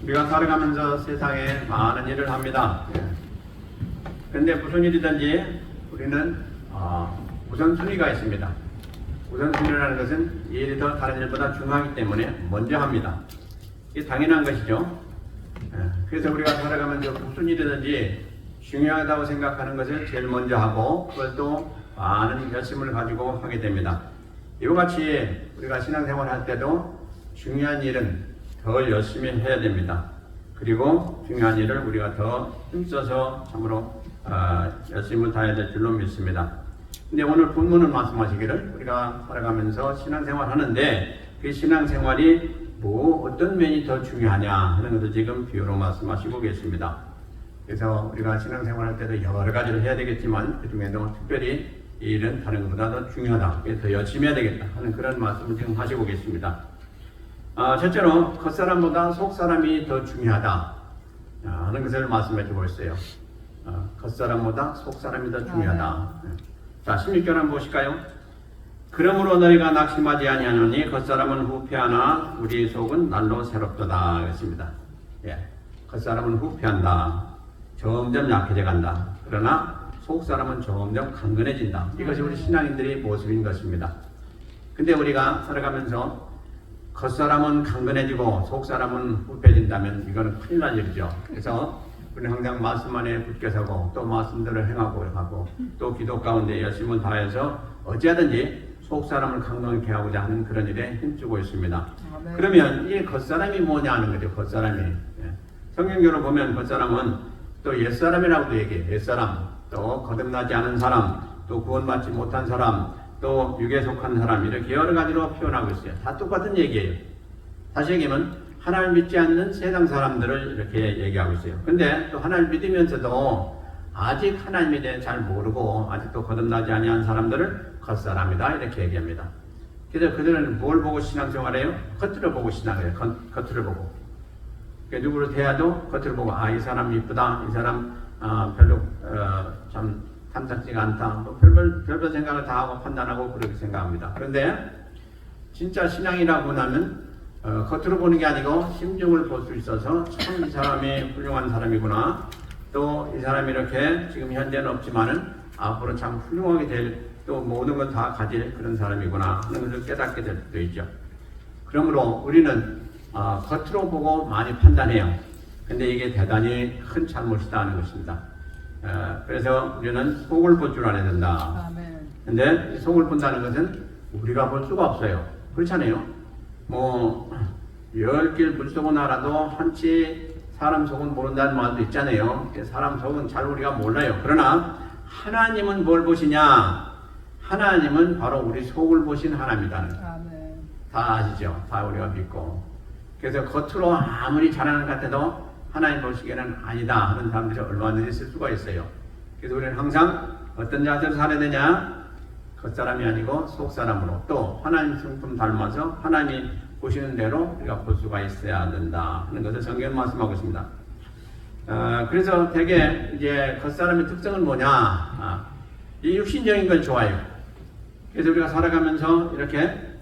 우리가 살아가면서 세상에 많은 일을 합니다. 그런데 무슨 일이든지 우리는 우선순위가 있습니다. 우선순위라는 것은 이 일이 더 다른 일보다 중요하기 때문에 먼저 합니다. 이게 당연한 것이죠. 그래서 우리가 살아가면서 무슨 일이든지 중요하다고 생각하는 것을 제일 먼저 하고 그걸 또 많은 열심을 가지고 하게 됩니다. 이와 같이 우리가 신앙생활 할 때도 중요한 일은 더 열심히 해야 됩니다. 그리고 중요한 일을 우리가 더 힘써서 참으로 열심을 다해야 될 줄로 믿습니다. 근데 오늘 본문은 말씀하시기를 우리가 살아가면서 신앙생활 하는데 그 신앙생활이 어떤 면이 더 중요하냐 하는 것을 지금 비유로 말씀하시고 계십니다. 그래서 우리가 신앙생활 할 때도 여러 가지를 해야 되겠지만 그 중에도 특별히 이 일은 다른 것보다 더 중요하다. 그래서 더 열심히 해야 되겠다 하는 그런 말씀을 지금 하시고 계십니다. 첫째로 겉사람보다 속사람이 더 중요하다 하는 것을 말씀해 주고 있어요. 겉사람보다 속사람이 더 중요하다. 자, 16절 한번 보실까요? 그러므로 너희가 낙심하지 아니하노니 겉사람은 후패하나 우리 속은 날로 새롭도다 그랬습니다. 겉사람은 후패한다. 점점 약해져 간다. 그러나 속사람은 점점 강건해진다. 이것이 우리 신앙인들의 모습인 것입니다. 근데 우리가 살아가면서 겉사람은 강건해지고 속사람은 후패진다면 이거는 큰일 날 일이죠. 그래서 우리는 항상 말씀 안에 붙여서고 또 말씀대로 행하고 하고 또 기도 가운데 열심을 다해서 어찌하든지 속사람을 강건케 하고자 하는 그런 일에 힘쓰고 있습니다. 그러면 이 겉사람이 뭐냐 하는 거죠. 겉사람이. 성경적으로 보면 겉사람은 또 옛사람이라고도 얘기해요. 옛사람, 또 거듭나지 않은 사람, 또 구원받지 못한 사람, 또 육에 속한 사람 이렇게 여러 가지로 표현하고 있어요. 다 똑같은 얘기예요. 다시 얘기하면 하나님을 믿지 않는 세상 사람들을 이렇게 얘기하고 있어요. 근데 또 하나님을 믿으면서도 아직 하나님에 대해 잘 모르고 아직도 거듭나지 아니한 사람들을 겉사람이다 이렇게 얘기합니다. 그래서 그들은 뭘 보고 신앙생활해요? 겉으로 보고 신앙해요. 겉으로 보고. 그러니까 누구를 대해도 겉으로 보고 이 사람 이쁘다. 이 사람 별로 참 탐탁지가 않다. 뭐 별별 생각을 다 하고 판단하고 그렇게 생각합니다. 그런데 진짜 신앙이라고 하면 겉으로 보는 게 아니고 심중을 볼 수 있어서 참 이 사람이 훌륭한 사람이구나. 또 이 사람이 이렇게 지금 현재는 없지만은 앞으로 참 훌륭하게 될 또 모든 걸 다 가질 그런 사람이구나 하는 것을 깨닫게 될 수도 있죠. 그러므로 우리는 겉으로 보고 많이 판단해요. 근데 이게 대단히 큰 잘못이다 하는 것입니다. 그래서 우리는 속을 볼 줄 알아야 된다. 근데 속을 본다는 것은 우리가 볼 수가 없어요. 그렇잖아요. 뭐 10길 물속은 알아도 한치 사람 속은 모른다는 말도 있잖아요. 사람 속은 잘 우리가 몰라요. 그러나 하나님은 뭘 보시냐? 하나님은 바로 우리 속을 보신 하나님이다. 다 아시죠? 다 우리가 믿고. 그래서 겉으로 아무리 잘하는 것 같아도 하나님 보시기에는 아니다 하는 사람들이 얼마나 있을 수가 있어요. 그래서 우리는 항상 어떤 자세로 살아야 되냐? 겉사람이 아니고 속사람으로 또 하나님 성품 닮아서 하나님이 보시는 대로 우리가 볼 수가 있어야 된다 하는 것을 성경은 말씀하고 있습니다. 그래서 되게 이제 겉사람의 특성은 뭐냐? 이 육신적인 걸 좋아해요. 그래서 우리가 살아가면서 이렇게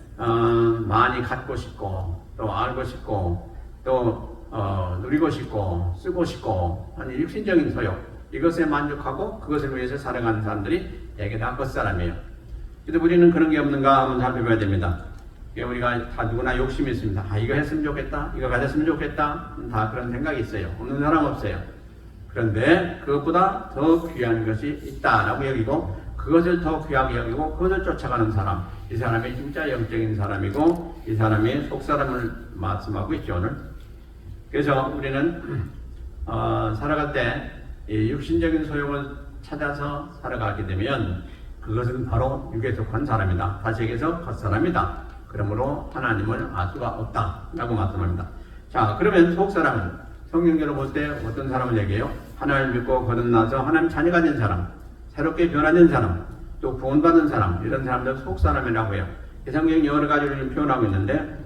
많이 갖고 싶고 또 알고 싶고 또 누리고 싶고 쓰고 싶고 하는 육신적인 소욕 이것에 만족하고 그것을 위해서 살아가는 사람들이 대개 다 겉사람이에요. 그래서 우리는 그런 게 없는가 한번 살펴봐야 됩니다. 우리가 다 누구나 욕심이 있습니다. 이거 했으면 좋겠다. 이거 가졌으면 좋겠다. 다 그런 생각이 있어요. 없는 사람 없어요. 그런데 그것보다 더 귀한 것이 있다라고 여기고 그것을 더 귀하게 여기고 그것을 쫓아가는 사람 이 사람이 진짜 영적인 사람이고 이 사람이 속사람을 말씀하고 있죠 오늘. 그래서 우리는 살아갈 때 이 육신적인 소용을 찾아서 살아가게 되면 그것은 바로 육에 속한 사람이다. 다시 얘기해서 겉사람이다. 그러므로 하나님을 알 수가 없다라고 말씀합니다. 자, 그러면 속사람은 성경적으로 볼 때 어떤 사람을 얘기해요? 하나님을 믿고 거듭나서 하나님 자녀가 된 사람, 새롭게 변화된 사람, 또 구원받은 사람 이런 사람들 속사람이라고 해요. 이 성경이 여러 가지를 표현하고 있는데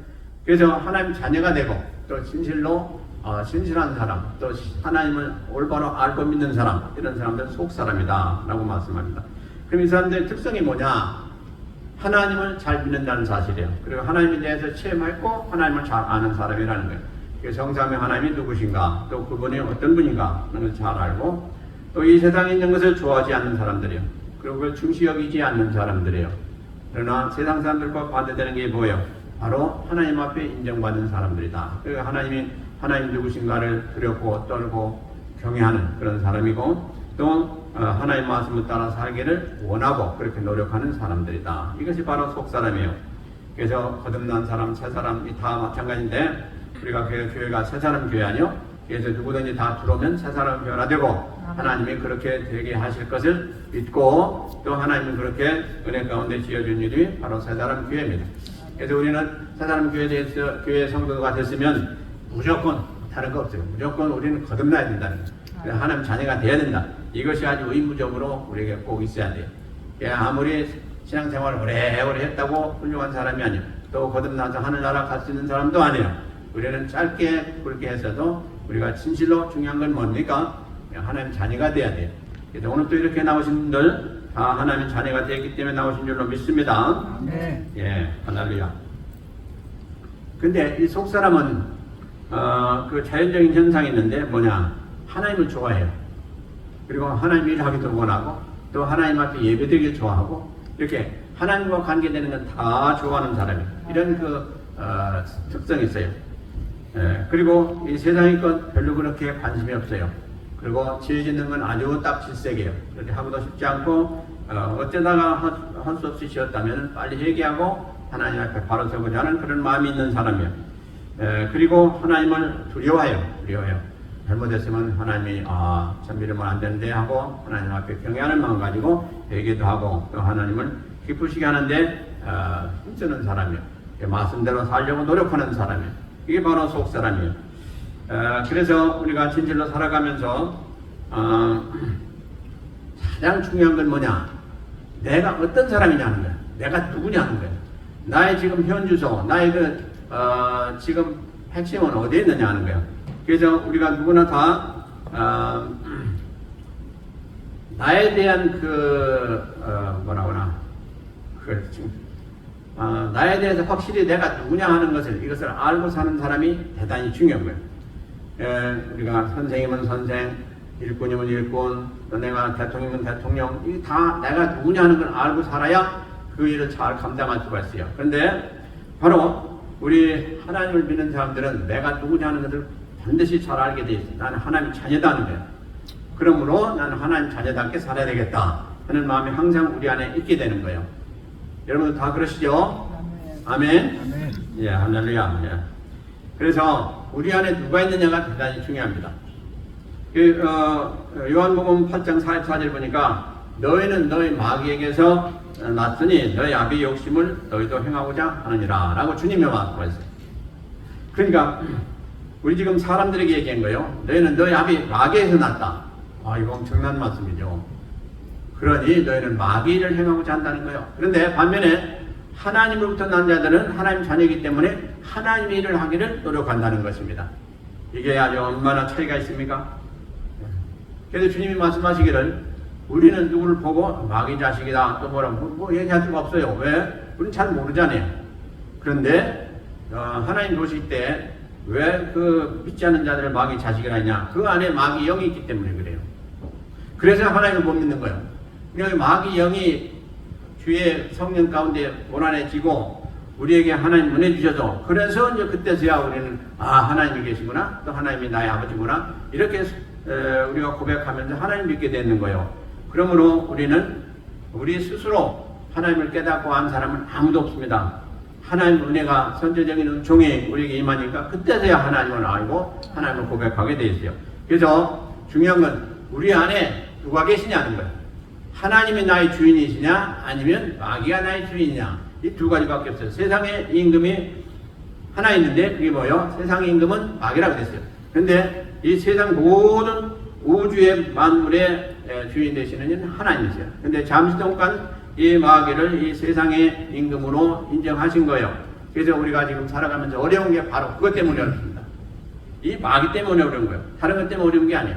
그래서 하나님 자녀가 되고 또 진실로 신실한 사람, 또 하나님을 올바로 알고 믿는 사람 이런 사람들 속사람이다 라고 말씀합니다. 그럼 이 사람들의 특성이 뭐냐? 하나님을 잘 믿는다는 사실이에요. 그리고 하나님에 대해서 체험했고 하나님을 잘 아는 사람이라는 거예요. 성삼위 하나님이 누구신가, 또 그분이 어떤 분인가 하는 것을 잘 알고, 또 이 세상에 있는 것을 좋아하지 않는 사람들이요, 그리고 그걸 중시 여기지 않는 사람들이요. 그러나 세상 사람들과 반대되는 게 뭐예요? 바로 하나님 앞에 인정받는 사람들이다. 그러니까 하나님 누구신가를 두렵고 떨고 경외하는 그런 사람이고, 또 하나님 말씀을 따라 살기를 원하고 그렇게 노력하는 사람들이다. 이것이 바로 속사람이에요. 그래서 거듭난 사람, 새 사람이 다 마찬가지인데, 우리가 교회가 새 사람 교회 아니요? 그래서 누구든지 다 들어오면 새 사람 변화되고 하나님이 그렇게 되게 하실 것을 믿고, 또 하나님은 그렇게 은혜 가운데 지어준 일이 바로 새 사람 교회입니다. 그래서 우리는 새 사람 교회에 대해서 교회 성도가 됐으면 무조건 다른 거 없어요. 무조건 우리는 거듭나야 된다는 거예요. 하나님 자녀가 돼야 된다. 이것이 아주 의무적으로 우리에게 꼭 있어야 돼요. 아무리 신앙생활을 오래오래 했다고 훌륭한 사람이 아니에요. 또 거듭나서 하늘나라 갈 수 있는 사람도 아니에요. 우리는 짧게 굵게 했어도 우리가 진실로 중요한 건 뭡니까? 하나님 자녀가 돼야 돼요. 그래서 오늘 또 이렇게 나오신 분들 다 하나님 자녀가 되었기 때문에 나오신 줄로 믿습니다. 네. 예, 할렐루야. 근데 이 속사람은 그 자연적인 현상이 있는데 뭐냐? 하나님을 좋아해요. 그리고 하나님 일을 하기도 원하고, 또 하나님 앞에 예배드리기 좋아하고, 이렇게 하나님과 관계되는 건 다 좋아하는 사람이에요. 이런 특성이 있어요. 예, 그리고 이 세상의 것 별로 그렇게 관심이 없어요. 그리고 지혜 짓는 건 아주 딱 질색이에요. 그렇게 하고도 싶지 않고, 어쩌다가 할 수 없이 쉬었다면 빨리 회개하고 하나님 앞에 바로 서고자 하는 그런 마음이 있는 사람이에요. 그리고 하나님을 두려워해요. 잘못했으면 하나님이 참 이러면 안 되는데 하고 하나님 앞에 경외하는 마음 가지고 회개도 하고, 또 하나님을 기쁘시게 하는데 힘쓰는 사람이에요. 말씀대로 살려고 노력하는 사람이에요. 이게 바로 속사람이에요. 그래서 우리가 진실로 살아가면서 가장 중요한 건 뭐냐? 내가 어떤 사람이냐는 거야. 내가 누구냐는 거야. 나의 지금 현주소, 나의 지금 핵심은 어디에 있느냐 하는 거야. 그래서 우리가 누구나 다 나에 대한 나에 대해서 확실히 내가 누구냐 하는 이것을 알고 사는 사람이 대단히 중요한 거예요. 우리가 선생이면 선생, 일꾼이면 일꾼, 또 내가 대통령이면 대통령, 이 다 내가 누구냐 하는 걸 알고 살아야 그 일을 잘 감당할 수가 있어요. 그런데 바로 우리 하나님을 믿는 사람들은 내가 누구냐 하는 것을 반드시 잘 알게 돼 있어요. 나는 하나님 자녀다 하는 거예요. 그러므로 나는 하나님 자녀답게 살아야 되겠다 하는 마음이 항상 우리 안에 있게 되는 거예요. 여러분들 다 그러시죠? 아멘. 아멘. 예, 할렐루야. 예. 그래서 우리 안에 누가 있느냐가 대단히 중요합니다. 요한복음 8장 44절 보니까 너희는 너희 마귀에게서 났으니 너희 아비의 욕심을 너희도 행하고자 하느니라 라고 주님이 말씀하셨어요. 그러니까 우리 지금 사람들에게 얘기한 거예요. 너희는 너희 아비 마귀에서 났다. 이거 엄청난 말씀이죠. 그러니 너희는 마귀를 행하고자 한다는 거예요. 그런데 반면에 하나님으로부터 난 자들은 하나님 자녀이기 때문에 하나님의 일을 하기를 노력한다는 것입니다. 이게 아주 얼마나 차이가 있습니까? 그래서 주님이 말씀하시기를 우리는 누구를 보고 마귀 자식이다 또 뭐라고 얘기할 수가 없어요. 왜? 우리는 잘 모르잖아요. 그런데 하나님 보실 때 왜 그 믿지 않는 자들을 마귀 자식이라 했냐? 그 안에 마귀 영이 있기 때문에 그래요. 그래서 하나님을 못 믿는 거예요. 그냥 마귀 영이 주의 성령 가운데 고난해지고 우리에게 하나님 은혜 주셔서, 그래서 이제 그때서야 우리는 하나님이 계시구나, 또 하나님이 나의 아버지구나, 이렇게 우리가 고백하면서 하나님 믿게 되는 거예요. 그러므로 우리는 우리 스스로 하나님을 깨닫고 한 사람은 아무도 없습니다. 하나님 은혜가 선제적인 은총이 우리에게 임하니까 그때서야 하나님을 알고 하나님을 고백하게 되어 있어요. 그래서 중요한 건 우리 안에 누가 계시냐는 거예요. 하나님이 나의 주인이시냐 아니면 마귀가 나의 주인이냐, 이 두 가지밖에 없어요. 세상에 임금이 하나 있는데 그게 뭐예요? 세상의 임금은 마귀라고 됐어요. 그런데 이 세상 모든 우주의 만물의 주인 되시는 이는 하나님이세요. 그런데 잠시 동안 이 마귀를 이 세상의 임금으로 인정하신 거예요. 그래서 우리가 지금 살아가면서 어려운 게 바로 그것 때문에 어렵습니다. 이 마귀 때문에 어려운 거예요. 다른 것 때문에 어려운 게 아니에요.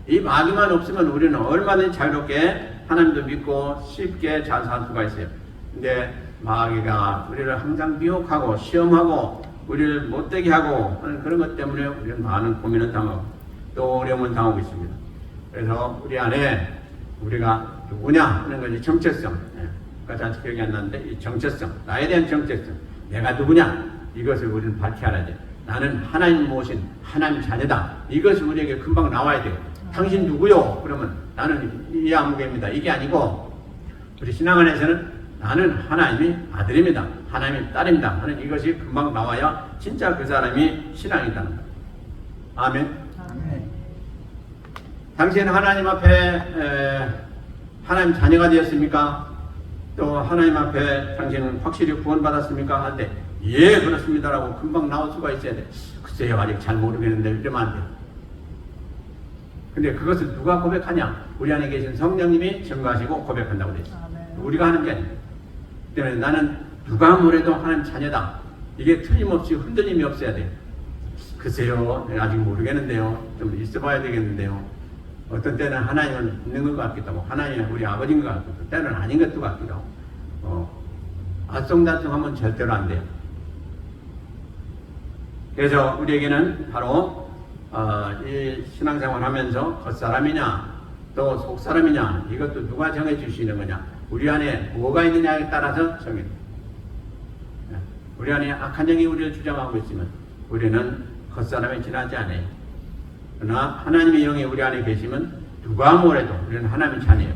이 마귀만 없으면 우리는 얼마든지 자유롭게 하나님도 믿고 쉽게 잘 살 수가 있어요. 근데 마귀가 우리를 항상 미혹하고 시험하고 우리를 못되게 하고 하는 그런 것 때문에 우리는 많은 고민을 당하고 또 어려움을 당하고 있습니다. 그래서 우리 안에 우리가 누구냐 하는 것이 정체성, 잘 기억이 안 나는데 이 정체성, 나에 대한 정체성, 내가 누구냐 이것을 우리는 밝혀야 돼. 나는 하나님 모신 하나님 자녀다. 이것이 우리에게 금방 나와야 돼요. 당신 누구요? 그러면 나는 이 아무개입니다. 이게 아니고 우리 신앙 안에서는 나는 하나님의 아들입니다. 하나님의 딸입니다. 하는 이것이 금방 나와야 진짜 그 사람이 신앙이다는 거예요. 아멘. 당신은 하나님 앞에 하나님 자녀가 되었습니까? 또 하나님 앞에 당신은 확실히 구원받았습니까? 할 때 예 그렇습니다라고 금방 나올 수가 있어야 돼. 글쎄요 아직 잘 모르겠는데 이러면 안 돼. 근데 그것을 누가 고백하냐? 우리 안에 계신 성령님이 증거하시고 고백한다고 되어 있어요. 우리가 하는 게 아니에요. 때문에 나는 누가 뭐래도 하나님 자녀다. 이게 틀림없이 흔들림이 없어야 돼요. 글쎄요 아직 모르겠는데요. 좀 있어봐야 되겠는데요. 어떤 때는 하나님은 있는 것 같기도 하고 하나님은 우리 아버지인 것 같기도 하고 때는 아닌 것도 같기도 하고 알쏭달쏭하면 절대로 안 돼요. 그래서 우리에게는 바로 이 신앙생활 하면서 겉사람이냐 또 속사람이냐 이것도 누가 정해주시는 거냐 우리 안에 뭐가 있느냐에 따라서 정해집니다. 우리 안에 악한 영이 우리를 주장하고 있으면 우리는 겉사람에 지나지 않아요. 그러나 하나님의 영이 우리 안에 계시면 누가 뭐래도 우리는 하나님의 자녀예요.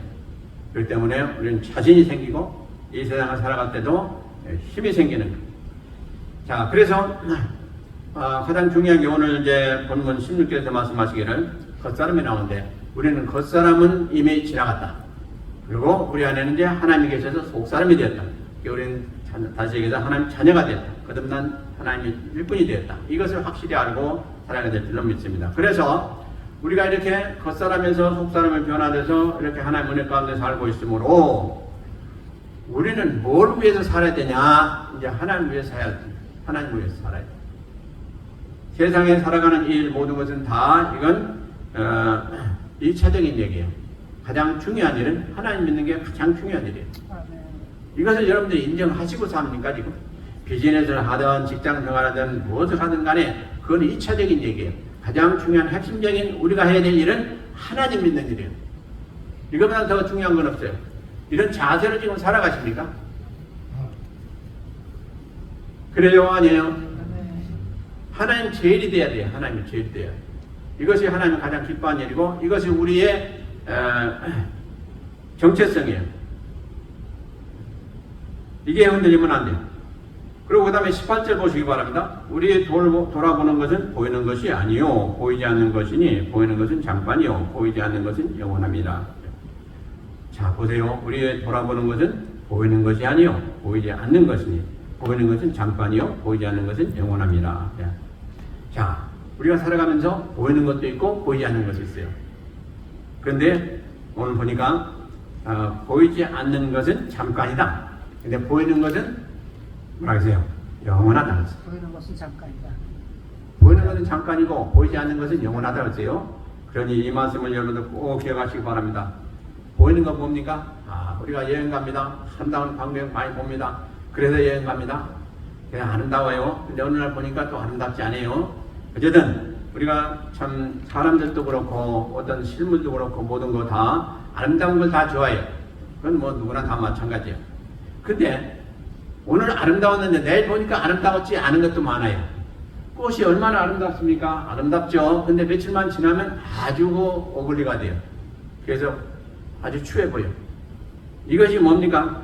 그렇기 때문에 우리는 자신이 생기고 이 세상을 살아갈 때도 힘이 생기는 거예요. 자, 그래서 가장 중요한 게 오늘 이제 본문 16절에서 말씀하시기를 겉사람이 나오는데 우리는 겉사람은 이미 지나갔다. 그리고 우리 안에는 이제 하나님이 계셔서 속사람이 되었다. 우리는 다시 얘기해서 하나님 자녀가 되었다. 거듭난 하나님의 일꾼이 되었다. 이것을 확실히 알고 살아가야 될 줄로 믿습니다. 그래서 우리가 이렇게 겉사람에서 속사람을 변화돼서 이렇게 하나님 은혜 가운데 살고 있으므로 우리는 뭘 위해서 살아야 되냐? 이제 하나님 위해서 살아야 돼. 하나님 위해서 살아야 돼. 세상에 살아가는 일 모든 것은 다 이건 1차적인 얘기예요. 가장 중요한 일은 하나님 믿는 게 가장 중요한 일이에요. 이것을 여러분들이 인정하시고 삽니까 지금? 비즈니스를 하든 직장 생활하든 무엇을 하든 간에 그건 2차적인 얘기예요. 가장 중요한 핵심적인 우리가 해야 될 일은 하나님 믿는 일이에요. 이것보다 더 중요한 건 없어요. 이런 자세로 지금 살아가십니까? 그래요? 아니에요? 하나님 제일이 돼야 돼요. 하나님이 제일 돼야 돼요. 이것이 하나님 가장 기뻐하는 일이고 이것이 우리의 정체성이에요. 이게 흔들리면 안 돼요. 그리고 그 다음에 18절 보시기 바랍니다. 우리 돌아보는 것은 보이는 것이 아니요 보이지 않는 것이니 보이는 것은 잠깐이요 보이지 않는 것은 영원합니다. 자 보세요. 우리 돌아보는 것은 보이는 것이 아니요 보이지 않는 것이니 보이는 것은 잠깐이요 보이지 않는 것은 영원합니다. 자 우리가 살아가면서 보이는 것도 있고 보이지 않는 것이 있어요. 그런데 오늘 보니까 보이지 않는 것은 잠깐이다. 근데 보이는 것은 뭐라 하세요? 영원하다. 보이는 것은 잠깐이다. 보이는 것은 잠깐이고 보이지 않는 것은 영원하다 그랬어요. 그러니 이 말씀을 여러분들 꼭 기억하시기 바랍니다. 보이는 거 뭡니까? 우리가 여행 갑니다. 아름다운 광경 많이 봅니다. 그래서 여행 갑니다. 그냥 아름다워요. 근데 어느 날 보니까 또 아름답지 않아요. 어쨌든 우리가 참 사람들도 그렇고 어떤 실물도 그렇고 모든 거 다 아름다운 걸 다 좋아해요. 그건 뭐 누구나 다 마찬가지예요. 근데 오늘 아름다웠는데 내일 보니까 아름다웠지 않은 것도 많아요. 꽃이 얼마나 아름답습니까? 아름답죠. 근데 며칠만 지나면 아주 오글리가 돼요. 그래서 아주 추해 보여. 이것이 뭡니까?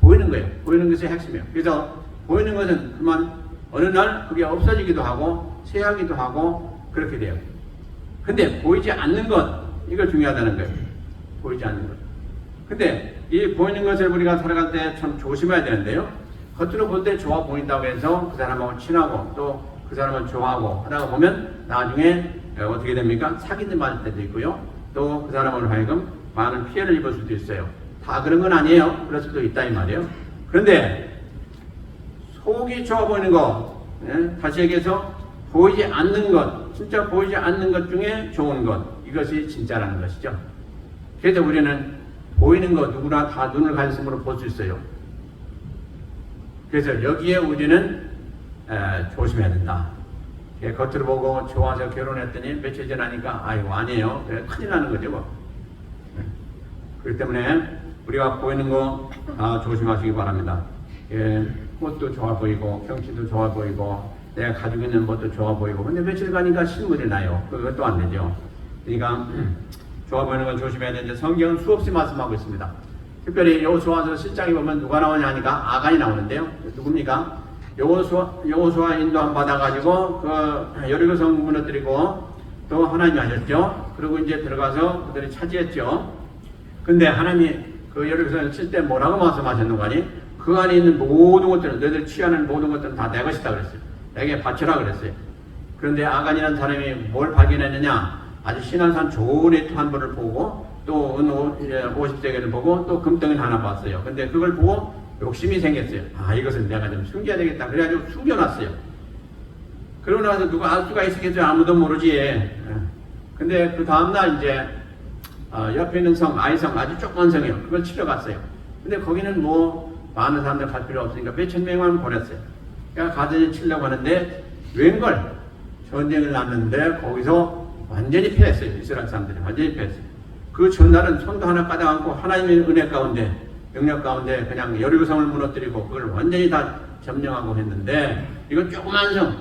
보이는 거예요. 보이는 것이 핵심이에요. 그래서 보이는 것은 그만 어느 날 그게 없어지기도 하고 쇠하기도 하고 그렇게 돼요. 근데 보이지 않는 것, 이거 중요하다는 거예요. 보이지 않는 것. 근데 이 보이는 것을 우리가 살아갈 때 참 조심해야 되는데요. 겉으로 볼 때 좋아 보인다고 해서 그 사람하고 친하고 또 그 사람을 좋아하고 하다가 보면 나중에 어떻게 됩니까? 사기를 맞을 때도 있고요. 또 그 사람으로 하여금 많은 피해를 입을 수도 있어요. 다 그런 건 아니에요. 그럴 수도 있다 이 말이에요. 그런데 속이 좋아 보이는 것, 다시 얘기해서 보이지 않는 것, 진짜 보이지 않는 것 중에 좋은 것, 이것이 진짜라는 것이죠. 그래서 우리는 보이는 것 누구나 다 눈을 가졌으므로 볼 수 있어요. 그래서 여기에 우리는 조심해야 된다. 겉으로 보고 좋아서 결혼했더니 며칠 지나니까 아이고 아니에요. 큰일 나는 거죠. 뭐. 그렇기 때문에 우리가 보이는 거 다 조심하시기 바랍니다. 꽃도 좋아 보이고 경치도 좋아 보이고 내가 가지고 있는 것도 좋아 보이고 근데 며칠 가니까 신물이 나요. 그것도 안 되죠. 그러니까 좋아 보이는 건 조심해야 되는데 성경은 수없이 말씀하고 있습니다. 특별히 여호수아서 7장에 보면 누가 나오냐 하니까 아간이 나오는데요. 누굽니까? 여호수아 인도함 받아가지고 그 여리고성 무너뜨리고 또 하나님이 하셨죠. 그리고 이제 들어가서 그들이 차지했죠. 근데 하나님이 그 여리고성을 칠 때 뭐라고 말씀하셨는가 하니 그 안에 있는 모든 것들은 너희들 취하는 모든 것들은 다 내 것이다 그랬어요. 내게 바쳐라 그랬어요. 그런데 아간이라는 사람이 뭘 발견했느냐? 아주 신한산 좋은 애토 한 번을 보고 또 은 50세계를 보고 또 금덩이 하나 봤어요. 근데 그걸 보고 욕심이 생겼어요. 아 이것은 내가 좀 숨겨야 되겠다. 그래가지고 숨겨놨어요. 그러고 나서 누가 알 수가 있겠죠? 아무도 모르지. 근데 그 다음날 이제 옆에 있는 성, 아이성 아주 조그만 성이요. 그걸 치러 갔어요. 근데 거기는 뭐 많은 사람들 갈 필요 없으니까 몇천 명만 보냈어요. 그러니까 가서 치려고 하는데 웬걸 전쟁을 났는데 거기서 완전히 패했어요. 이스라엘 사람들이 완전히 패했어요. 그 전날은 손도 하나 까닥 않고 하나님의 은혜 가운데 영역 가운데 그냥 여리고성을 무너뜨리고 그걸 완전히 다 점령하고 했는데 이건 조그만 성,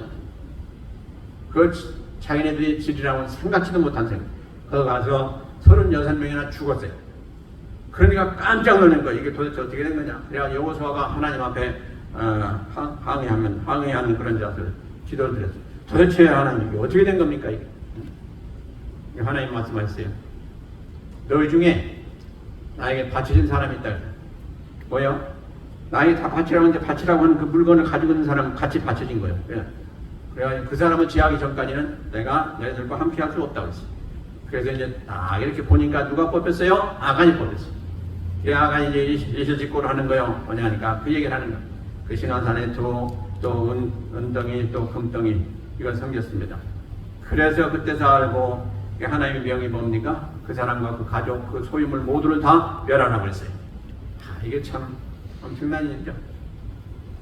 그 자기네들이 지리라고는 생각지도 못한 성, 거기 가서 36명이나 죽었어요. 그러니까 깜짝 놀란 거예요. 이게 도대체 어떻게 된 거냐. 그래야 여호수아가 하나님 앞에 항의하는 그런 자들 기도를 드렸어요. 도대체 하나님 이게 어떻게 된 겁니까? 이게? 하나님 말씀하셨어요. 너희 중에 나에게 바쳐진 사람이 있다. 뭐요? 나에게 다 바치라고 하는데 바치라고 하는 그 물건을 가지고 있는 사람은 같이 바쳐진 거예요. 그래 그 사람을 지하기 전까지는 내가 너희들과 함께 할 수 없다고 했어요. 그래서 이제 딱 이렇게 보니까 누가 뽑혔어요? 아간이 뽑혔어요. 그 아간이 이제 예실직고를 하는 거예요. 뭐냐 하니까 그 얘기를 하는 거예요. 그 신한산에 또 은덩이 또 금덩이 이걸 섬겼습니다. 그래서 그때서 알고 하나님의 명이 뭡니까? 그 사람과 그 가족, 그 소유물 모두를 다 멸하라고 그랬어요. 이게 참 엄청난 일이죠.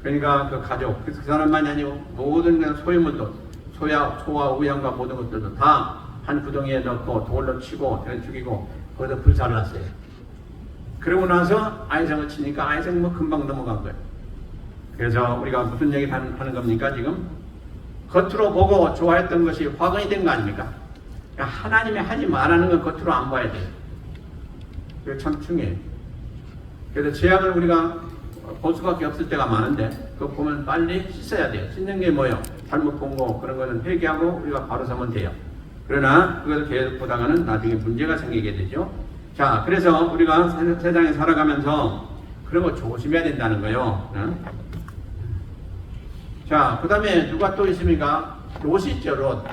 그러니까 그 가족, 그 사람만이 아니고 모든 소유물도 소와 우양과 모든 것들도 다 한 구덩이에 넣고 돌로 치고 죽이고 거기서 불사를 났어요. 그러고 나서 아이성을 치니까 아이성 뭐 금방 넘어간 거예요. 그래서 우리가 무슨 얘기 하는 겁니까 지금? 겉으로 보고 좋아했던 것이 화근이 된 거 아닙니까? 그러니까 하나님이 하지 말라는 건 겉으로 안 봐야 돼요. 그게 참 중요해요. 그래서 죄악을 우리가 볼 수밖에 없을 때가 많은데 그거 보면 빨리 씻어야 돼요. 씻는 게 뭐예요? 잘못 본 거 그런 거는 회개하고 우리가 바로 서면 돼요. 그러나 그것을 계속 보다가는 나중에 문제가 생기게 되죠. 자, 그래서 우리가 세상에 살아가면서 그런 거 조심해야 된다는 거예요. 자, 그 다음에 누가 또 있습니까? 롯이 있죠, 롯.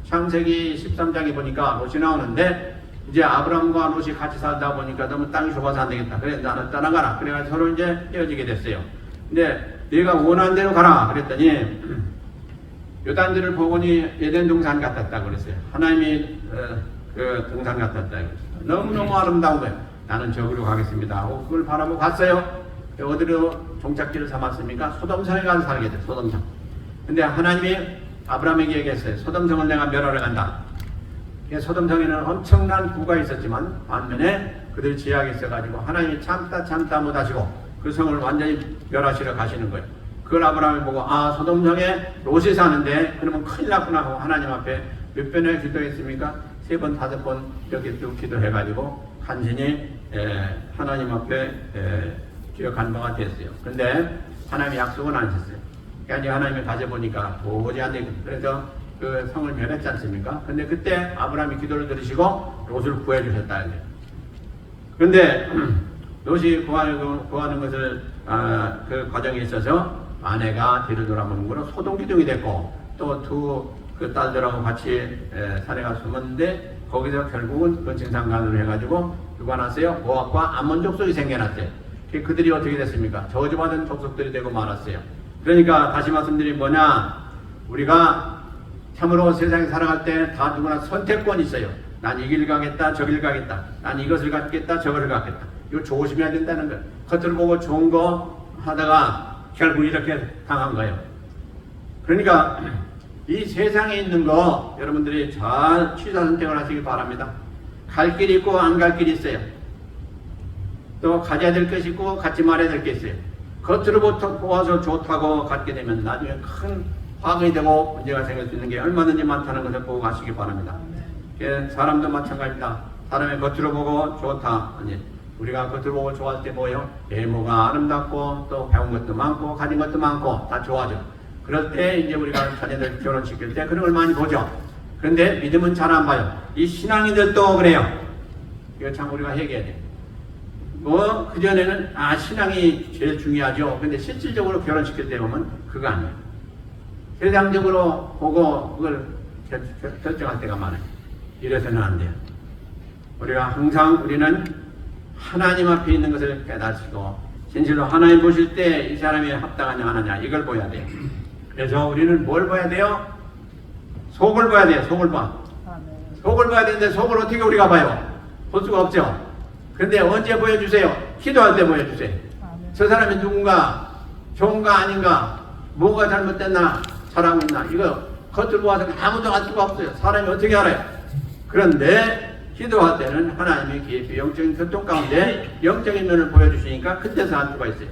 창세기 13장에 보니까 롯이 나오는데 이제 아브라함과 롯이 같이 살다 보니까 너무 땅이 좁아서 안 되겠다. 그래, 나는 떠나가라. 그래가지고 서로 이제 헤어지게 됐어요. 근데 네가 원하는 대로 가라. 그랬더니 요단들을 보고니 에덴 동산 같았다 그랬어요. 하나님이 그 동산 같았다 그랬어요. 너무너무 아름다운 거예요. 나는 저기로 가겠습니다 하고 그걸 바라보고 갔어요. 어디로 종착지를 삼았습니까? 소돔성에 가서 살게 됐어요. 소돔성. 근데 하나님이 아브라함에게 얘기했어요. 소돔성을 내가 멸하러 간다. 소돔성에는 엄청난 부가 있었지만 반면에 그들이 지하에 있어가지고 하나님이 참다 못하시고 그 성을 완전히 멸하시러 가시는 거예요. 그걸 아브라함이 보고 소돔성에 롯이 사는데 그러면 큰일 났구나 하고 하나님 앞에 몇 번이나 기도했습니까? 3번, 5번 이렇게 쭉 기도해가지고 간신히 하나님 앞에 기억한 바가 됐어요. 그런데 하나님이 약속은 안 하셨어요. 그러니까 하나님이 가져보니까 도저히 안 되거든요. 그래서 그 성을 멸했지 않습니까? 근데 그때 아브라함이 기도를 들으시고 롯을 구해 주셨다. 그런데 롯이 구하는 것을 그 과정에 있어서 아내가 뒤를 돌아보는 거로 소동기둥이 됐고 또 그 딸들하고 같이 산에 가서 숨었는데 거기서 결국은 근친상간으로 해가지고 누가 났어요? 모압과 암몬 족속이 생겨났어요. 그들이 어떻게 됐습니까? 저주받은 족속들이 되고 말았어요. 그러니까 다시 말씀드린 뭐냐? 우리가 참으로 세상에 살아갈 때 다 누구나 선택권이 있어요. 난 이 길 가겠다, 저 길 가겠다. 난 이것을 갖겠다, 저것을 갖겠다. 이거 조심해야 된다는 거예요. 겉으로 보고 좋은 거 하다가 결국 이렇게 당한 거예요. 그러니까 이 세상에 있는 거 여러분들이 잘 취사 선택을 하시기 바랍니다. 갈 길이 있고 안 갈 길이 있어요. 또 가져야 될 것이 있고 갖지 말아야 될 게 있어요. 겉으로부터 보아서 좋다고 갖게 되면 나중에 큰 화근이 되고 문제가 생길 수 있는 게 얼마든지 많다는 것을 보고 가시기 바랍니다. 사람도 마찬가지입니다. 사람의 겉으로 보고 좋다. 아니, 우리가 겉으로 보고 좋아할 때 뭐예요? 외모가 아름답고 또 배운 것도 많고 가진 것도 많고 다 좋아져. 그럴 때 이제 우리가 자녀들 결혼시킬 때 그런 걸 많이 보죠. 그런데 믿음은 잘 안 봐요. 이 신앙인들도 그래요. 이거 참 우리가 해결해야 돼. 뭐 그전에는 신앙이 제일 중요하죠. 근데 실질적으로 결혼시킬 때 보면 그거 아니에요. 세상적으로 보고 그걸 결정할 때가 많아요. 이래서는 안 돼요. 우리가 항상 우리는 하나님 앞에 있는 것을 깨달으시고 진실로 하나님 보실 때 이 사람이 합당하냐 안 하냐 이걸 보야 돼요. 그래서 우리는 뭘 봐야 돼요? 속을 봐야 돼요. 속을 봐. 속을 봐야 되는데 속을 어떻게 우리가 봐요? 볼 수가 없죠. 그런데 언제 보여주세요? 기도할 때 보여주세요. 저 사람이 누군가 좋은가 아닌가 뭐가 잘못됐나 잘하고 있나 이거 겉으로 보아서 아무도 알 수가 없어요. 사람이 어떻게 알아요? 그런데 기도할 때는 하나님이 깊이 영적인 교통 가운데 영적인 면을 보여주시니까 그때서 알 수가 있어요.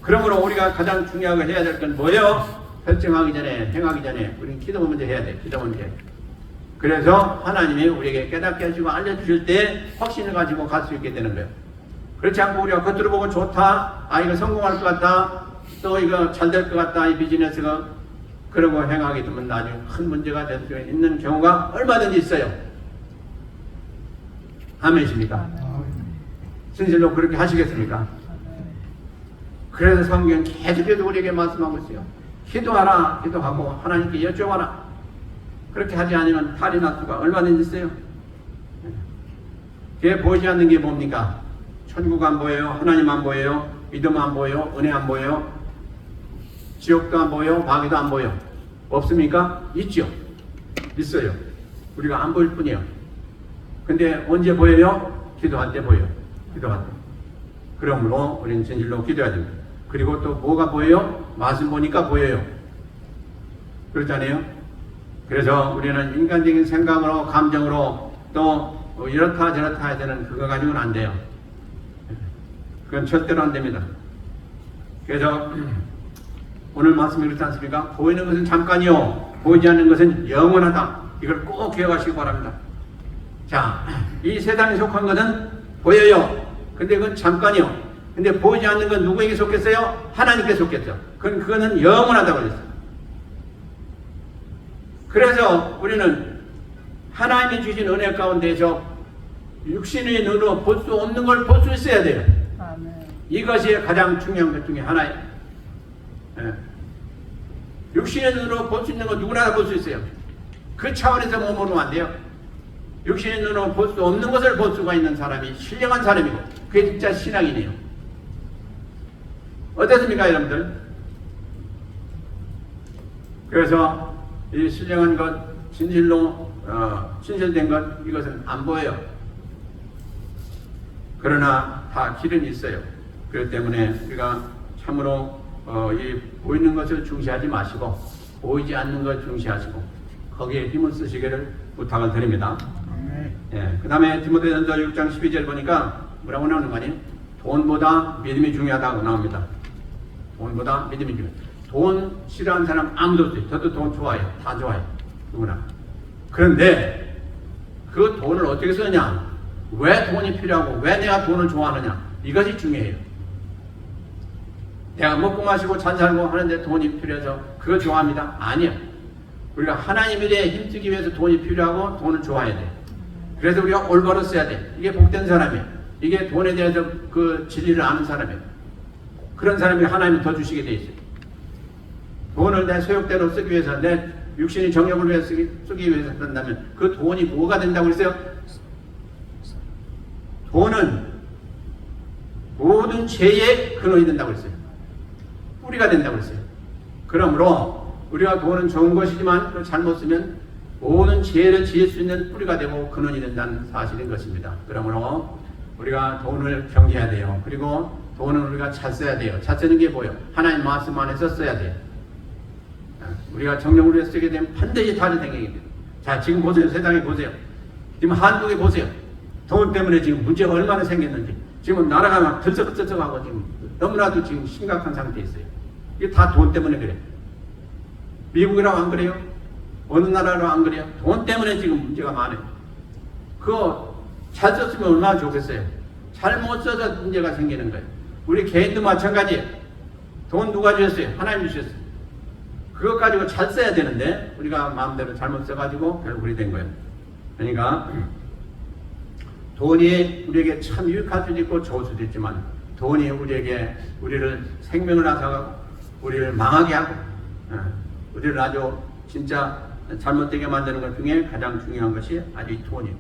그러므로 우리가 가장 중요하게 해야 될 건 뭐예요? 결정하기 전에 행하기 전에 우리는 기도 먼저 해야 돼. 기도 먼저 해야 돼. 그래서 하나님이 우리에게 깨닫게 하시고 알려주실 때 확신을 가지고 갈 수 있게 되는 거예요. 그렇지 않고 우리가 겉으로 보고 좋다, 이거 성공할 것 같다, 또 이거 잘 될 것 같다, 이 비즈니스가 그러고 행하게 되면 나중에 큰 문제가 될 수 있는 경우가 얼마든지 있어요. 아멘이십니까? 진실로 그렇게 하시겠습니까? 그래서 성경 계속해서 우리에게 말씀하고 있어요. 기도하라, 기도하고 하나님께 여쭤봐라. 그렇게 하지 않으면 탈이 날 수가 얼마든지 있어요. 그게 보이지 않는 게 뭡니까? 천국 안 보여요. 하나님 안 보여요. 믿음 안 보여요. 은혜 안 보여요. 지옥도 안 보여요. 마귀도 안 보여요. 없습니까? 있죠. 있어요. 우리가 안 보일 뿐이에요. 근데 언제 보여요? 기도할 때 보여요. 기도할 때. 그러므로 우리는 진실로 기도해야 됩니다. 그리고 또 뭐가 보여요? 맛을 보니까 보여요. 그렇잖아요. 그래서 우리는 인간적인 생각으로 감정으로 또 이렇다 저렇다 해서는 그거 가지고는 안 돼요. 그건 절대로 안 됩니다. 그래서 오늘 말씀이 그렇지 않습니까? 보이는 것은 잠깐이요 보이지 않는 것은 영원하다. 이걸 꼭 기억하시기 바랍니다. 자, 이 세상에 속한 것은 보여요. 근데 그건 잠깐이요. 근데 보이지 않는 건 누구에게 속했어요? 하나님께 속했죠. 그거는 영원하다고 그랬어요. 그래서 우리는 하나님이 주신 은혜 가운데서 육신의 눈으로 볼 수 없는 걸 볼 수 있어야 돼요. 아멘. 이것이 가장 중요한 것 중에 하나예요. 예. 육신의 눈으로 볼 수 있는 거 누구나 볼 수 있어요. 그 차원에서 머무르면 안 돼요. 육신의 눈으로 볼 수 없는 것을 볼 수가 있는 사람이 신령한 사람이고 그게 진짜 신앙이네요. 어떻습니까 여러분들? 그래서 이 신령한 것, 진실로 진실된 것 이것은 안 보여요. 그러나 다 길은 있어요. 그렇기 때문에 우리가 참으로 이 보이는 것을 중시하지 마시고 보이지 않는 것 중시하시고 거기에 힘을 쓰시기를 부탁을 드립니다. 예, 그 다음에 디모데전서 6장 12절 보니까 뭐라고 나오는 거 아니에요? 돈보다 믿음이 중요하다고 나옵니다. 돈보다 믿음이 중요해요. 돈 싫어하는 사람 아무도 없어요. 저도 돈 좋아해요. 다 좋아해요. 누구나. 그런데 그 돈을 어떻게 쓰느냐? 왜 돈이 필요하고 왜 내가 돈을 좋아하느냐? 이것이 중요해요. 내가 먹고 마시고 잘 살고 하는데 돈이 필요해서 그거 좋아합니다. 아니요. 우리가 하나님 일에 힘쓰기 위해서 돈이 필요하고 돈을 좋아해야 돼. 그래서 우리가 올바로 써야 돼. 이게 복된 사람이에요. 이게 돈에 대해서 그 진리를 아는 사람이에요. 그런 사람이 하나님이 더 주시게 돼 있어요. 돈을 내 소욕대로 쓰기 위해서 내 육신의 정욕을 위해 쓰기 위해서 쓴다면 그 돈이 뭐가 된다고 그랬어요? 돈은 모든 죄의 근원이 된다고 그랬어요. 뿌리가 된다고 그랬어요. 그러므로 우리가 돈은 좋은 것이지만 그걸 잘못 쓰면 모든 죄를 지을 수 있는 뿌리가 되고 근원이 된다는 사실인 것입니다. 그러므로 우리가 돈을 경계해야 돼요. 그리고 돈은 우리가 잘 써야 돼요. 잘 쓰는 게 뭐예요? 하나님 말씀 안에서 써야 돼요. 우리가 정령으로 쓰게 되면 반드시 다른 생각이 돼요. 자, 지금 보세요. 세상에 보세요. 지금 한국에 보세요. 돈 때문에 지금 문제가 얼마나 생겼는지. 지금 나라가 막 들썩들썩하고 지금 너무나도 지금 심각한 상태에 있어요. 이게 다 돈 때문에 그래. 미국이라고 안 그래요? 어느 나라로 안 그래요? 돈 때문에 지금 문제가 많아요. 그거 잘 썼으면 얼마나 좋겠어요. 잘못 써서 문제가 생기는 거예요. 우리 개인도 마찬가지예요. 돈 누가 주셨어요? 하나님 주셨어요. 그것 가지고 잘 써야 되는데 우리가 마음대로 잘못 써가지고 결국 그리 된 거예요. 그러니까 돈이 우리에게 참 유익할 수도 있고 좋을 수도 있지만 돈이 우리를 생명을 앗아가고 우리를 망하게 하고 우리를 아주 진짜 잘못되게 만드는 것 중에 가장 중요한 것이 아주 이 돈이에요.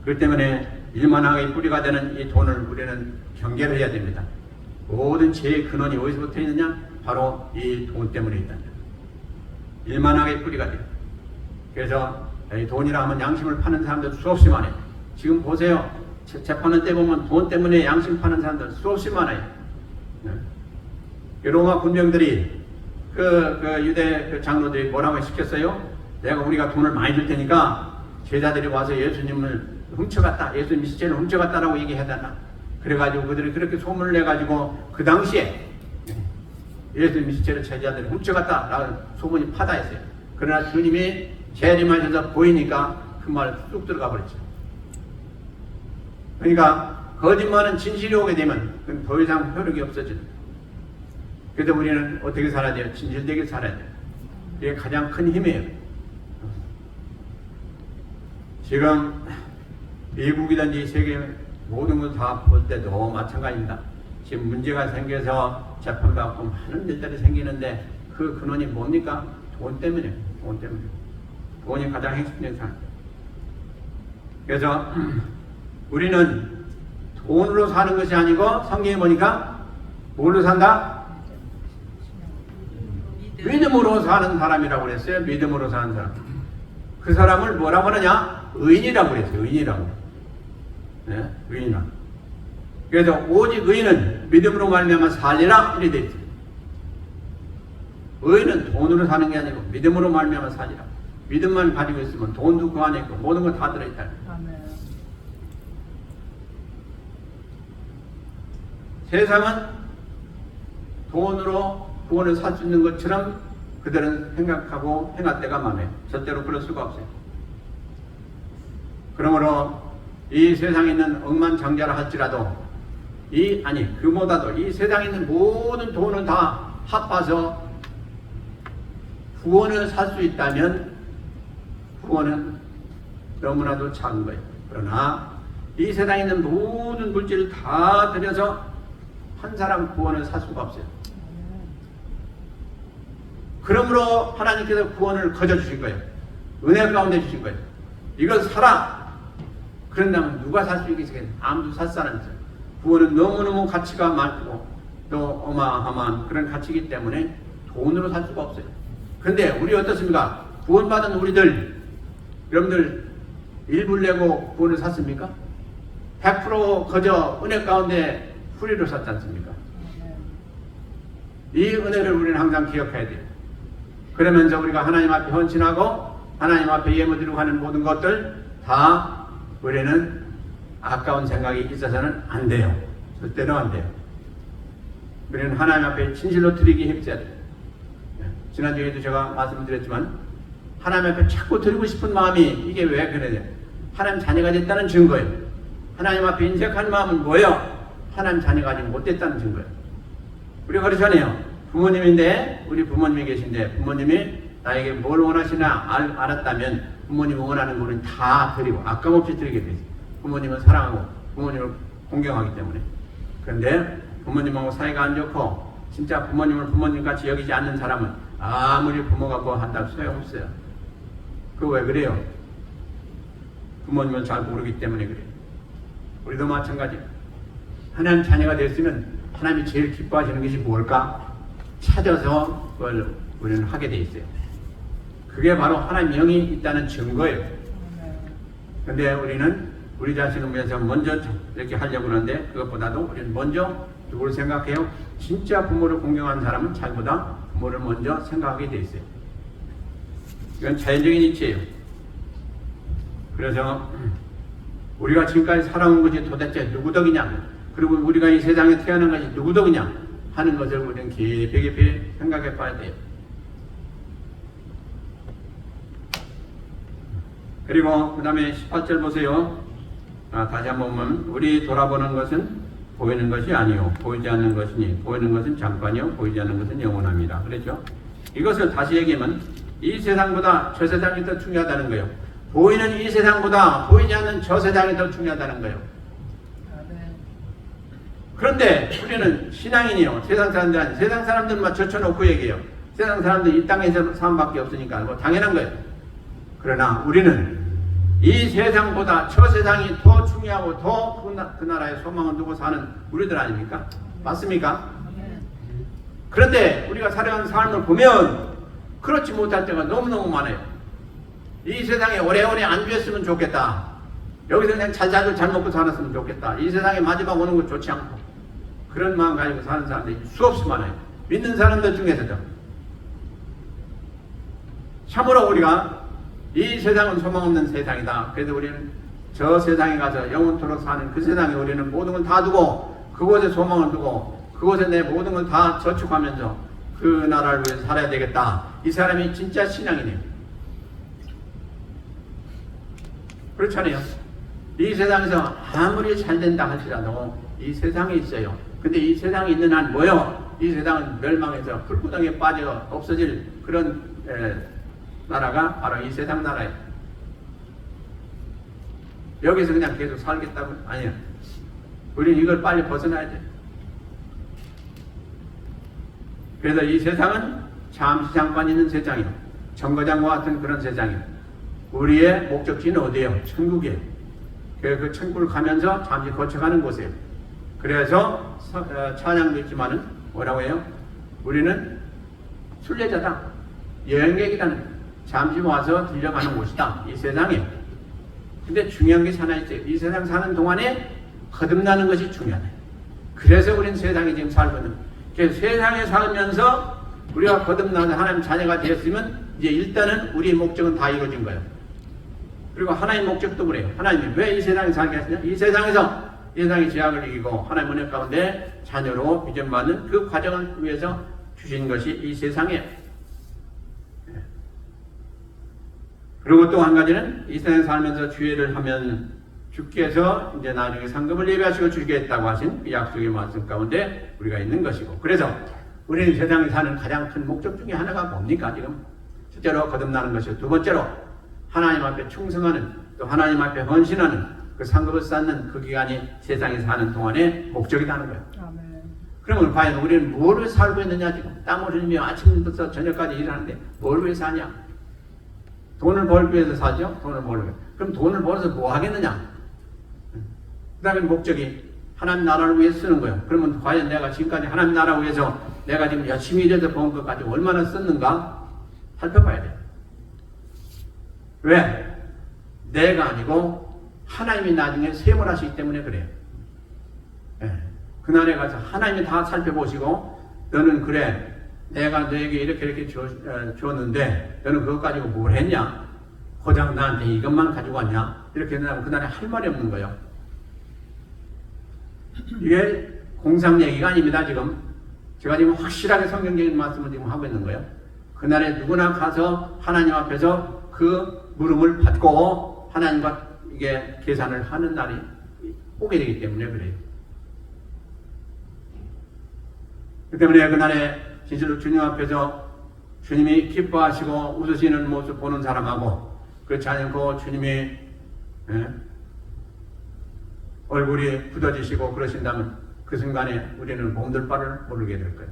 그렇기 때문에 일만하게 뿌리가 되는 이 돈을 우리는 경계를 해야 됩니다. 모든 죄의 근원이 어디서부터 있느냐? 바로 이 돈 때문에 있다. 일만하게 뿌리가 돼요. 그래서 이 돈이라 하면 양심을 파는 사람들 수없이 많아요. 지금 보세요. 재판을 때 보면 돈 때문에 양심 파는 사람들 수없이 많아요. 로마 군병들이 유대 장로들이 뭐라고 시켰어요? 우리가 돈을 많이 줄 테니까 제자들이 와서 예수님을 훔쳐갔다. 예수님 시체를 훔쳐갔다라고 얘기해달라. 그래가지고 그들이 그렇게 소문을 내가지고 그 당시에 예수님 시체를 제자들이 훔쳐갔다라는 소문이 파다했어요. 그러나 주님이 재림하셔서 보이니까 그 말 쑥 들어가 버렸죠. 그러니까 거짓말은 진실이 오게 되면 그건 더 이상 효력이 없어져요. 그래서 우리는 어떻게 살아야 돼요? 진실되게 살아야 돼요. 이게 가장 큰 힘이에요. 지금 미국이든지 세계 모든 것 다 볼 때도 마찬가지입니다. 지금 문제가 생겨서 재판받고 많은 일들이 생기는데 그 근원이 뭡니까? 돈 때문이에요. 돈 때문에. 돈이 가장 핵심적인 사람. 그래서 우리는 돈으로 사는 것이 아니고 성경에 보니까 뭘로 산다? 믿음으로 사는 사람이라고 그랬어요. 믿음으로 사는 사람. 그 사람을 뭐라고 하느냐? 의인이라고 그랬어요. 의인이라고. 네? 의인이라. 그래서 오직 의인은 믿음으로 말미암아 살리라 이렇게 되어 있어요. 의인은 돈으로 사는 게 아니고 믿음으로 말미암아 살리라. 믿음만 가지고 있으면 돈도 그 안에 있고 모든 거 다 들어있다. 세상은 돈으로 구원을 살 수 있는 것처럼 그들은 생각하고 행할 때가 많아요. 절대로 그럴 수가 없어요. 그러므로 이 세상에 있는 억만장자라 할지라도 그보다도 이 세상에 있는 모든 돈을 다 합해서 구원을 살 수 있다면 구원은 너무나도 작은 거예요. 그러나 이 세상에 있는 모든 물질을 다 들여서 한 사람 구원을 살 수가 없어요. 그러므로 하나님께서 구원을 거저주신 거예요. 은혜 가운데 주신 거예요. 이걸 사라. 그런다면 누가 살 수 있겠어요? 아무도 살 사람이 없어요. 구원은 너무너무 가치가 많고 또 어마어마한 그런 가치이기 때문에 돈으로 살 수가 없어요. 그런데 우리 어떻습니까? 구원받은 우리들, 여러분들 일불 내고 구원을 샀습니까? 100% 그저 은혜 가운데 후리로 샀지 않습니까? 이 은혜를 우리는 항상 기억해야 돼요. 그러면서 우리가 하나님 앞에 헌신하고 하나님 앞에 예물드리고 하는 모든 것들 다 우리는 아까운 생각이 있어서는 안 돼요. 절대로 안 돼요. 우리는 하나님 앞에 진실로 드리기 힘써야 돼요. 지난주에도 제가 말씀드렸지만 하나님 앞에 자꾸 드리고 싶은 마음이 이게 왜 그래요? 하나님 자녀가 됐다는 증거예요. 하나님 앞에 인색한 마음은 뭐예요? 하나님 자녀가 아직 못됐다는 증거예요. 우리가 그렇잖아요. 부모님인데 우리 부모님이 계신데 부모님이 나에게 뭘 원하시나 알았다면 부모님이 원하는 거는 다 드리고 아낌없이 드리게 돼 있어요. 부모님은 사랑하고 부모님을 공경하기 때문에. 그런데 부모님하고 사이가 안 좋고 진짜 부모님을 부모님같이 여기지 않는 사람은 아무리 부모가 뭐 한다고 소용없어요. 그거 왜 그래요? 부모님을 잘 모르기 때문에 그래요. 우리도 마찬가지예요. 하나님 자녀가 됐으면 하나님이 제일 기뻐하시는 것이 뭘까? 찾아서 그걸 우리는 하게 돼 있어요. 그게 바로 하나님 영이 있다는 증거예요. 그런데 우리는 우리 자신을 위해서 먼저 이렇게 하려고 하는데 그것보다도 우리는 먼저 누구를 생각해요? 진짜 부모를 공경하는 사람은 자기보다 부모를 먼저 생각하게 돼 있어요. 이건 자연적인 이치예요. 그래서 우리가 지금까지 살아온 것이 도대체 누구 덕이냐, 그리고 우리가 이 세상에 태어난 것이 누구 덕이냐 하는 것을 우리는 깊이 생각해 봐야 돼요. 그리고 그 다음에 18절 보세요. 다시 한번 보면, 우리 돌아보는 것은 보이는 것이 아니요 보이지 않는 것이니 보이는 것은 잠깐이요 보이지 않는 것은 영원합니다. 그랬죠? 이것을 다시 얘기하면 이 세상보다 저 세상이 더 중요하다는 거예요. 보이는 이 세상보다 보이지 않는 저 세상이 더 중요하다는 거예요. 그런데 우리는 신앙인이요, 세상 사람들은 세상 사람들만 젖혀놓고 얘기해요. 세상 사람들 이 땅에서 사람밖에 없으니까 뭐 당연한 거예요. 그러나 우리는 이 세상보다 저 세상이 더 중요하고 더 그 나라에 소망을 두고 사는 우리들 아닙니까? 맞습니까? 그런데 우리가 살아가는 삶을 보면 그렇지 못할 때가 너무너무 많아요. 이 세상에 오래오래 안주했으면 좋겠다. 여기서 그냥 잘 살고 잘 먹고 살았으면 좋겠다. 이 세상에 마지막 오는 거 좋지 않고, 그런 마음 가지고 사는 사람들이 수없이 많아요. 믿는 사람들 중에서도. 참으로 우리가 이 세상은 소망 없는 세상이다. 그래서 우리는 저 세상에 가서 영원토록 사는 그 세상에 우리는 모든 걸 다 두고 그곳에 소망을 두고 그곳에 내 모든 걸 다 저축하면서 그 나라를 위해서 살아야 되겠다. 이 사람이 진짜 신앙이네요. 그렇잖아요. 이 세상에서 아무리 잘 된다 할지라도 이 세상에 있어요. 근데 이 세상에 있는 한 뭐요? 이 세상은 멸망해서 불구덩이에 빠져 없어질 그런 나라가 바로 이 세상 나라예요. 여기서 그냥 계속 살겠다고? 아니요. 우리는 이걸 빨리 벗어나야 돼. 그래서 이 세상은 잠시 잠깐 있는 세상이에요. 정거장과 같은 그런 세상이에요. 우리의 목적지는 어디예요? 천국이에요. 그 천국을 가면서 잠시 거쳐가는 곳이에요. 그래서 찬양도 있지만은 뭐라고 해요? 우리는 순례자다. 여행객이라는, 잠시 와서 들려가는 곳이다. 이 세상에. 근데 중요한 것이 하나 있어요. 이 세상 사는 동안에 거듭나는 것이 중요하다. 그래서 우리는 세상에 지금 살거든. 그래서 세상에 살면서 우리가 거듭나서 하나님 자녀가 되었으면 이제 일단은 우리의 목적은 다 이루어진 거예요. 그리고 하나님 목적도 그래요. 하나님이 왜 이 세상에 살게 하시냐? 이 세상에서 이 세상의 죄악을 이기고 하나님 은혜 가운데 자녀로 빚음받는 그 과정을 위해서 주신 것이 이 세상이에요. 그리고 또 한 가지는 이 세상에 살면서 주의를 하면 주께서 이제 나중에 상급을 예비하시고 주시겠다고 하신 그 약속의 말씀 가운데 우리가 있는 것이고, 그래서 우리는 세상에 사는 가장 큰 목적 중에 하나가 뭡니까? 지금 첫째로 거듭나는 것이고, 두 번째로 하나님 앞에 충성하는, 또 하나님 앞에 헌신하는 그 상급을 쌓는 그 기간이 세상에 사는 동안의 목적이라는 거예요. 아멘. 그러면 과연 우리는 뭘 살고 있느냐? 지금 땀을 흘리며 아침부터 저녁까지 일하는데 뭘 왜 사냐? 돈을 벌기 위해서 사죠? 돈을 벌기 위해서. 그럼 돈을 벌어서 뭐 하겠느냐? 그 다음에 목적이 하나님 나라를 위해서 쓰는 거예요. 그러면 과연 내가 지금까지 하나님 나라를 위해서 내가 지금 열심히 일해서 번 것까지 얼마나 썼는가? 살펴봐야 돼요. 왜? 내가 아니고 하나님이 나중에 세임을 하시기 때문에 그래요. 네. 그날에 가서 하나님이 다 살펴보시고, 너는 그래, 내가 너에게 이렇게 줬는데 너는 그것 가지고 뭘 했냐? 고작 나한테 이것만 가지고 왔냐? 이렇게 된다면 그날에 할 말이 없는 거예요. 이게 공상 얘기가 아닙니다. 지금 제가 지금 확실하게 성경적인 말씀을 지금 하고 있는 거예요. 그날에 누구나 가서 하나님 앞에서 그 물음을 받고 하나님과 이게 계산을 하는 날이 오게 되기 때문에 그래요. 그 때문에 그날에 진실로 주님 앞에서 주님이 기뻐하시고 웃으시는 모습 보는 사람하고, 그렇지 않고 주님이 얼굴이 굳어지시고 그러신다면 그 순간에 우리는 몸둘 바를 모르게 될 거예요.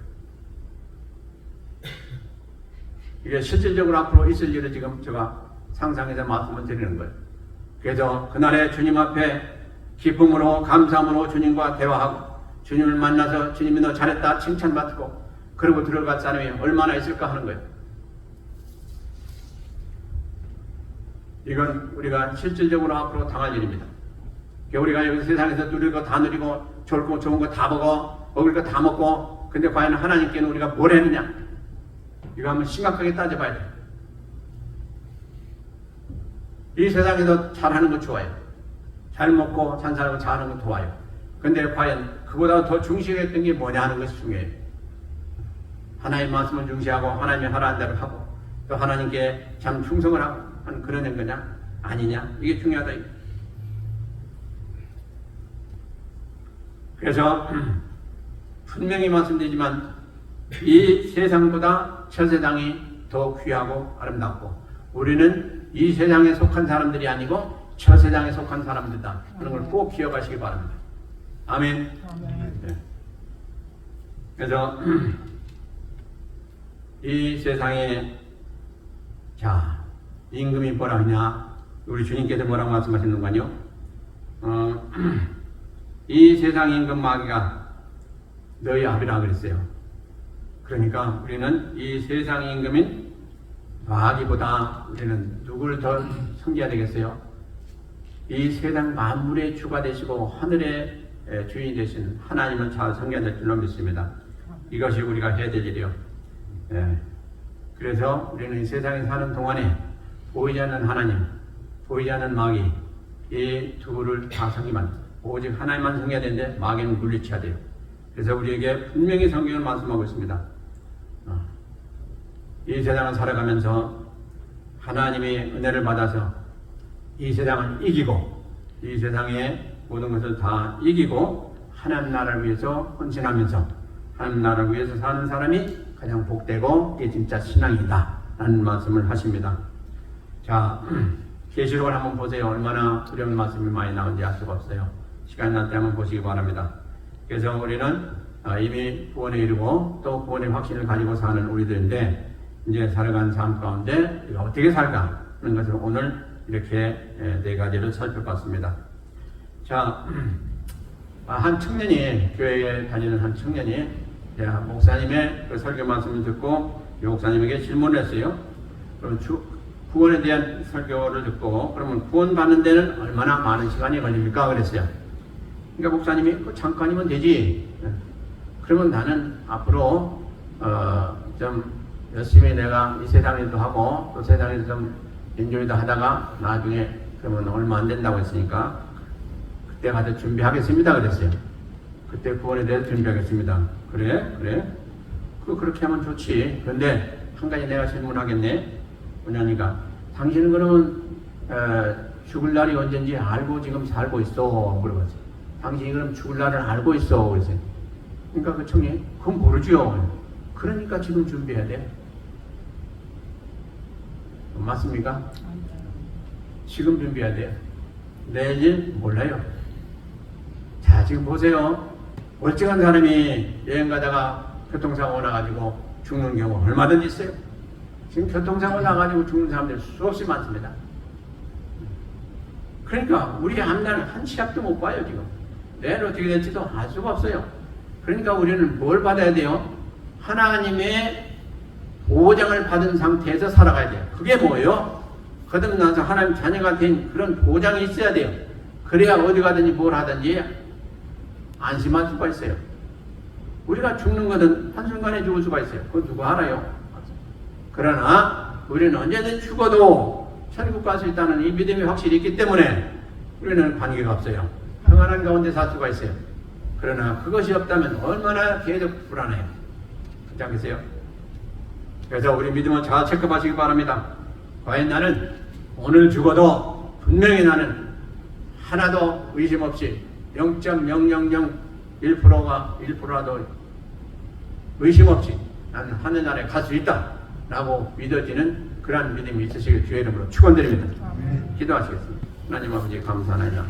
이게 실질적으로 앞으로 있을 일을 지금 제가 상상해서 말씀을 드리는 거예요. 그래서 그날에 주님 앞에 기쁨으로 감사함으로 주님과 대화하고 주님을 만나서 주님이 너 잘했다 칭찬받고 그러고 들어갈 사람이 얼마나 있을까 하는 거예요. 이건 우리가 실질적으로 앞으로 당할 일입니다. 우리가 여기 세상에서 누릴 거 다 누리고 좋을 거 좋은 거 다 먹어, 먹을 거 다 먹고, 근데 과연 하나님께는 우리가 뭘 했느냐? 이거 한번 심각하게 따져봐야 돼요. 이 세상에서 잘하는 거 좋아요. 잘 먹고 잘 살고 잘하는 거 좋아요. 근데 과연 그보다 더 중시했던 게 뭐냐 하는 것이 중요해요. 하나님 말씀을 중시하고 하나님이 하라는 대로 하고 또 하나님께 참 충성을 하고 하는 그런 거냐 아니냐 이게 중요하다. 그래서 분명히 말씀드리지만 이 세상보다 저 세상이 더 귀하고 아름답고 우리는 이 세상에 속한 사람들이 아니고 저 세상에 속한 사람들이다. 그런 걸 꼭 기억하시기 바랍니다. 아멘. 네. 그래서 이 세상에 자 임금이 뭐라 하냐 우리 주님께서 뭐라고 말씀하셨는가요? 이 세상 임금 마귀가 너희 아비라 그랬어요. 그러니까 우리는 이 세상 임금인 마귀보다 우리는 누구를 더 섬겨야 되겠어요? 이 세상 만물의 주가 되시고 하늘의 주인이 되신 하나님을 잘 섬겨야 될 줄로 믿습니다. 이것이 우리가 해야 될 일이요. 예. 그래서 우리는 이 세상에 사는 동안에 보이지 않는 하나님, 보이지 않는 마귀 이 두를 다 섬기면 오직 하나님만 섬겨야 되는데 마귀는 물리쳐야 돼요. 그래서 우리에게 분명히 성경을 말씀하고 있습니다. 이 세상을 살아가면서 하나님의 은혜를 받아서 이 세상을 이기고 이 세상의 모든 것을 다 이기고 하나님 나라를 위해서 헌신하면서 하나님 나라를 위해서 사는 사람이 가장 복되고 이게 진짜 신앙이다 라는 말씀을 하십니다. 자, 계시록을 한번 보세요. 얼마나 두려운 말씀이 많이 나오는지 알 수가 없어요. 시간 날 때 한번 보시기 바랍니다. 그래서 우리는 이미 구원에 이르고 또 구원의 확신을 가지고 사는 우리들인데 이제 살아가는 삶 가운데 어떻게 살까 하는 것을 오늘 이렇게 네 가지를 살펴봤습니다. 자, 한 청년이 교회에 다니는 한 청년이 목사님의 그 설교 말씀을 듣고 목사님에게 질문을 했어요. 그럼 구원에 대한 설교를 듣고 그러면 구원 받는 데는 얼마나 많은 시간이 걸립니까? 그랬어요. 그러니까 목사님이 잠깐이면 되지. 그러면 나는 앞으로 좀 열심히 내가 이 세상에도 하고 또 세상에서 좀 인조이도 하다가 나중에 그러면 얼마 안 된다고 했으니까 그때 가서 준비하겠습니다 그랬어요. 그때 구원에 대해서 준비하겠습니다. 그래? 그렇게 하면 좋지. 그런데 한 가지 내가 질문하겠네. 뭐냐니까 당신은 그러면 죽을 날이 언젠지 알고 지금 살고 있어? 물어봤어요. 당신이 그럼 죽을 날을 알고 있어? 그랬어요. 그러니까 그 청년이 그건 모르죠. 그러니까 지금 준비해야 돼. 맞습니까? 지금 준비해야 돼요. 내일 몰라요. 자, 지금 보세요. 멀쩡한 사람이 여행 가다가 교통사고 나가지고 죽는 경우 얼마든지 있어요. 지금 교통사고 나가지고 죽는 사람들 수없이 많습니다. 그러니까 우리 앞날 한 치 앞도 못 봐요. 지금 내일 어떻게 될지도 알 수가 없어요. 그러니까 우리는 뭘 받아야 돼요? 하나님의 보장을 받은 상태에서 살아가야 돼요. 그게 뭐예요? 거듭나서 하나님 자녀가 된 그런 보장이 있어야 돼요. 그래야 어디 가든지 뭘 하든지 안심할 수가 있어요. 우리가 죽는 것은 한순간에 죽을 수가 있어요. 그거 누가 알아요? 그러나 우리는 언제든 죽어도 천국 갈 수 있다는 이 믿음이 확실히 있기 때문에 우리는 관계가 없어요. 평안한 가운데 살 수가 있어요. 그러나 그것이 없다면 얼마나 계속 불안해요. 그렇지 않겠어요? 그래서 우리 믿음을 잘 체크하시기 바랍니다. 과연 나는 오늘 죽어도 분명히 나는 하나도 의심 없이 0.0001%가 1%라도 의심 없이 나는 하늘나라에 갈 수 있다 라고 믿어지는 그러한 믿음이 있으시길 주의 이름으로 축원드립니다. 기도하시겠습니다. 하나님 아버지 감사합니다.